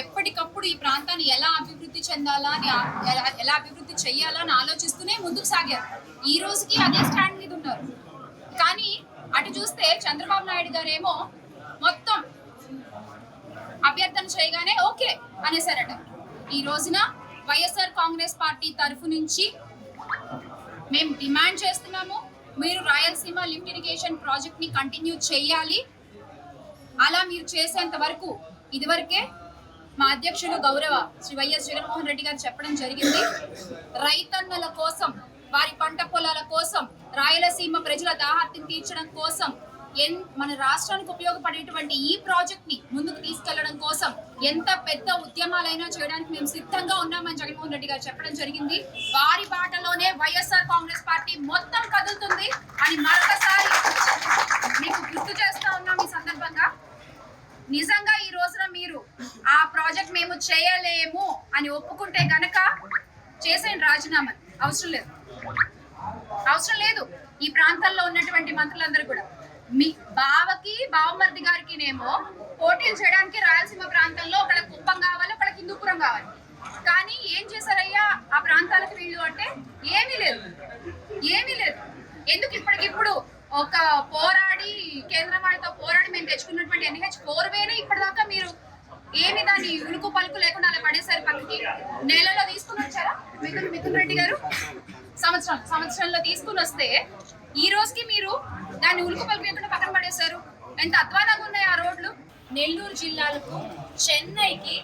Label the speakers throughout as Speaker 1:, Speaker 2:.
Speaker 1: ఎప్పటికప్పుడు ఈ ప్రాంతాన్ని ఎలా అభివృద్ధి చెందాలా అని ఎలా అభివృద్ధి చెయ్యాలా అని ఆలోచిస్తూనే ముందుకు సాగారు. ఈ రోజుకి అదే స్టాండ్ మీద ఉన్నారు. కానీ అటు చూస్తే చంద్రబాబు నాయుడు గారేమో మొత్తం అభ్యర్థన చేయగానే ఓకే అనేసారట. ఈ రోజున వైఎస్ఆర్ కాంగ్రెస్ పార్టీ తరఫు నుంచి మేము డిమాండ్ చేస్తున్నాము, మీరు రాయలసీమ లిఫ్ట్ ఇరిగేషన్ ప్రాజెక్ట్ ని కంటిన్యూ చేయాలి. అలా మీరు చేసేంత వరకు ఇదివరకే మా అధ్యక్షులు గౌరవ శ్రీ వైఎస్ జగన్మోహన్ రెడ్డి గారు చెప్పడం జరిగింది, రైతన్నల కోసం, వారి పంట పొలాల కోసం, రాయలసీమ ప్రజల దాహార్తిని తీర్చడం కోసం, మన రాష్ట్రానికి ఉపయోగపడేటువంటి ఈ ప్రాజెక్ట్ ని ముందుకు తీసుకెళ్లడం కోసం ఎంత పెద్ద ఉద్యమాలైనా చేయడానికి మేము సిద్ధంగా ఉన్నామని జగన్మోహన్ రెడ్డి గారు చెప్పడం జరిగింది. వారి బాటలోనే వైఎస్ఆర్ కాంగ్రెస్ పార్టీ మొత్తం కదులుతుంది అని మరొకసారి మీకు గుర్తు చేస్తా ఉన్నాం. ఈ సందర్భంగా నిజంగా ఈ రోజున మీరు ఆ ప్రాజెక్ట్ మేము చేయలేము అని ఒప్పుకుంటే గనక చేసేయండి రాజీనామా. అవసరం లేదు. ఈ ప్రాంతంలో ఉన్నటువంటి మంత్రులందరూ కూడా మీ బావమర్ది గారికినేమో పోటీలు చేయడానికి రాయలసీమ ప్రాంతంలో ఒకళ్ళ కుప్పం కావాలి, ఒకళ్ళ హిందూపురం కావాలి. కానీ ఏం చేశారయ్యా ఆ ప్రాంతాలకు వీళ్ళు అంటే ఏమీ లేదు. ఎందుకు ఇప్పటికిప్పుడు ఒక పోరాడి కేంద్రం వాళ్ళతో పోరాడి మేము తెచ్చుకున్నటువంటి NH4 ఇప్పటిదాకా మీరు ఏమి దాన్ని ఉలుకు పలుకు లేకుండా అలా పడేసారు పక్కకి. నెలలో తీసుకుని వచ్చారా మిథున్ రెడ్డి గారు? సంవత్సరంలో తీసుకుని వస్తే ఈ రోజుకి మీరు దాన్ని ఉలుకు పలుకు లేకుండా పక్కన పడేశారు. ఎంత అధ్వానంగా ఉన్నాయి ఆ రోడ్లు. నెల్లూరు జిల్లాలకు, చెన్నైకి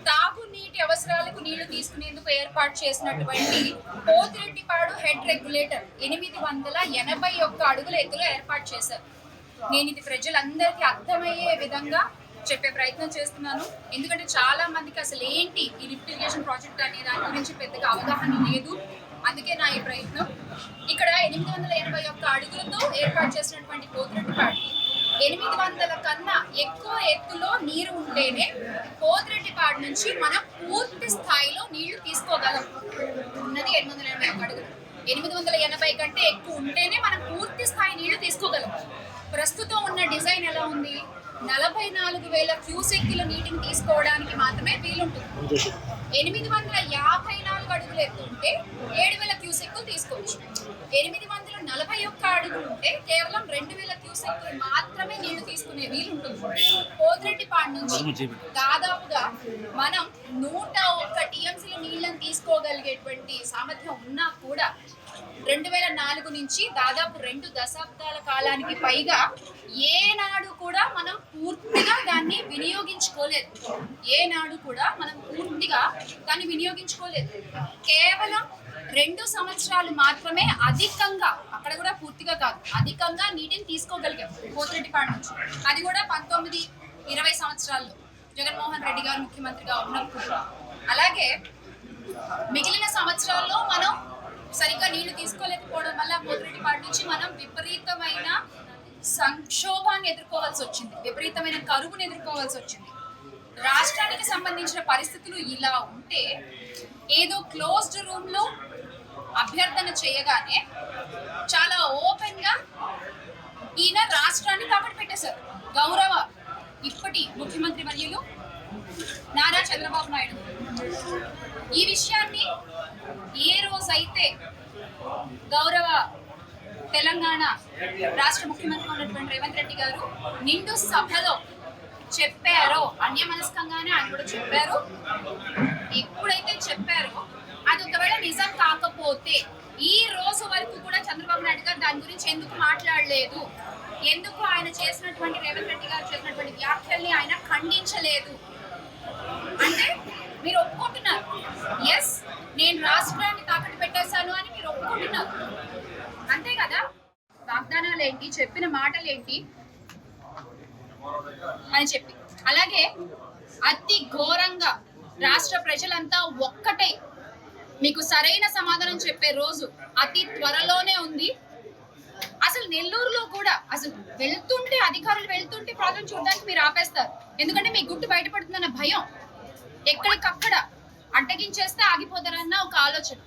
Speaker 1: తాగునీటి అవసరాలకు నీళ్లు తీసుకునేందుకు ఏర్పాటు చేసినటువంటి పోతిరెడ్డిపాడు హెడ్ రెగ్యులేటర్ 881 అడుగుల ఎత్తులో ఏర్పాటు చేశారు. నేను ఇది ప్రజలందరికీ అర్థమయ్యే విధంగా చెప్పే ప్రయత్నం చేస్తున్నాను. ఎందుకంటే చాలా మందికి అసలు ఏంటి ఈ లిఫ్ట్ ఇరిగేషన్ ప్రాజెక్ట్ అనే దాని గురించి పెద్దగా అవగాహన లేదు. అందుకే నా ఈ ప్రయత్నం. ఇక్కడ 881 అడుగులతో ఏర్పాటు చేసినటువంటి పోతిరెడ్డిపాడు 800 కన్నా ఎక్కువ ఎత్తులో నీరు ఉంటేనే పోతిరెడ్డిపాడు నుంచి మనం పూర్తి స్థాయిలో నీళ్లు తీసుకోగలం. ఉన్నది 881 అడుగులు. 880 కంటే ఎక్కువ ఉంటేనే మనం పూర్తి స్థాయి నీళ్లు తీసుకోగలం. ప్రస్తుతం ఉన్న డిజైన్ ఎలా ఉంది? 44,000 క్యూసెక్కుల నీటిని తీసుకోవడానికి మాత్రమే వీలుంటుంది. 854 అడుగులు ఎత్తు ఉంటే 7,000 క్యూసెక్కులు తీసుకోవచ్చు. 841 అడుగులు ఉంటే కేవలం 2,000 క్యూసెక్కులు మాత్రమే నీళ్లు తీసుకునే వీలుంటుంది. పోతిరెడ్డిపాడు నుంచి దాదాపుగా మనం 101 టీఎంసీల నీళ్లను తీసుకోగలిగేటువంటి సామర్థ్యం ఉన్నా కూడా 2004 నుంచి దాదాపు 2 దశాబ్దాల కాలానికి పైగా ఏనాడు కూడా మనం పూర్తిగా దాన్ని వినియోగించుకోలేదు. కేవలం 2 సంవత్సరాలు మాత్రమే అధికంగా, అక్కడ కూడా పూర్తిగా కాదు, అధికంగా నీటిని తీసుకోగలిగాం పోతిరెడ్డిపాడు నుంచి. అది కూడా 19-20 సంవత్సరాల్లో జగన్మోహన్ రెడ్డి గారు ముఖ్యమంత్రిగా ఉన్నప్పుడు. అలాగే మిగిలిన సంవత్సరాల్లో మనం సరిగ్గా నీళ్లు తీసుకోలేకపోవడం వల్ల పోతిరెడ్డిపాడు నుంచి మనం విపరీతమైన సంక్షోభాన్ని ఎదుర్కోవాల్సి వచ్చింది, విపరీతమైన కరువును ఎదుర్కోవాల్సి వచ్చింది. రాష్ట్రానికి సంబంధించిన పరిస్థితులు ఇలా ఉంటే ఏదో క్లోజ్డ్ రూమ్ లో అభ్యర్థన చేయగానే చాలా ఓపెన్ గా ఈయన రాష్ట్రాన్ని తాకట్టు పెట్టేశారు. గౌరవ ఇప్పటి ముఖ్యమంత్రి వర్యులు నారా చంద్రబాబు నాయుడు ఈ విషయాన్ని ఏ రోజైతే గౌరవ తెలంగాణ రాష్ట్ర ముఖ్యమంత్రి ఉన్నటువంటి రేవంత్ రెడ్డి గారు నిండు సభలో చెప్పారో, అన్యమనస్కంగానే ఆయన కూడా చెప్పారు. ఎప్పుడైతే చెప్పారో అది ఒకవేళ నిజం కాకపోతే ఈ రోజు వరకు కూడా చంద్రబాబు నాయుడు గారు దాని గురించి ఎందుకు మాట్లాడలేదు? ఎందుకు ఆయన చేసినటువంటి రేవంత్ రెడ్డి గారు చేసినటువంటి వ్యాఖ్యల్ని ఆయన ఖండించలేదు? అంటే మీరు ఒప్పుకుంటున్నారు, ఎస్ నేను రాష్ట్రాన్ని తాకట్టు పెట్టేశాను అని మీరు ఒప్పుకుంటున్నారు, అంతే కదా? వాగ్దానాలు ఏంటి, చెప్పిన మాటలు ఏంటి అని చెప్పి, అలాగే అతి ఘోరంగా రాష్ట్ర ప్రజలంతా ఒక్కటే మీకు సరైన సమాధానం చెప్పే రోజు అతి త్వరలోనే ఉంది. అసలు నెల్లూరులో కూడా అసలు అధికారులు వెళ్తుంటే ప్రాబ్లం చూడడానికి మీరు ఆపేస్తారు. ఎందుకంటే మీ గుట్టు బయటపడుతుందన్న భయం. ఎక్కడికక్కడ అడ్డగించేస్తే ఆగిపోతారన్న ఒక ఆలోచన.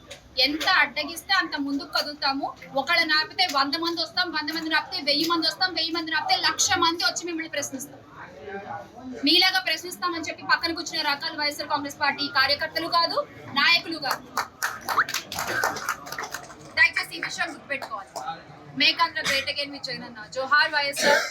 Speaker 1: ఎంత అడ్డగిస్తే అంత ముందుకు కదులుతాము. ఒకళ్ళని నాపితే 100 మంది వస్తాం, 100 మందిని ఆపితే 1000 మంది వస్తాం, 1000 మందిని ఆపితే 1,00,000 మంది వచ్చి మిమ్మల్ని ప్రశ్నిస్తాం. మీలాగా ప్రశ్నిస్తామని చెప్పి పక్కన కూర్చునే రకాల వైఎస్ఆర్ కాంగ్రెస్ పార్టీ కార్యకర్తలు కాదు, నాయకులు కాదు. దయచేసి ఈ విషయం గుర్తుపెట్టుకోవాలి. Make Andhra great again with జగనన్న. జోహార్ వైఎస్ఆర్.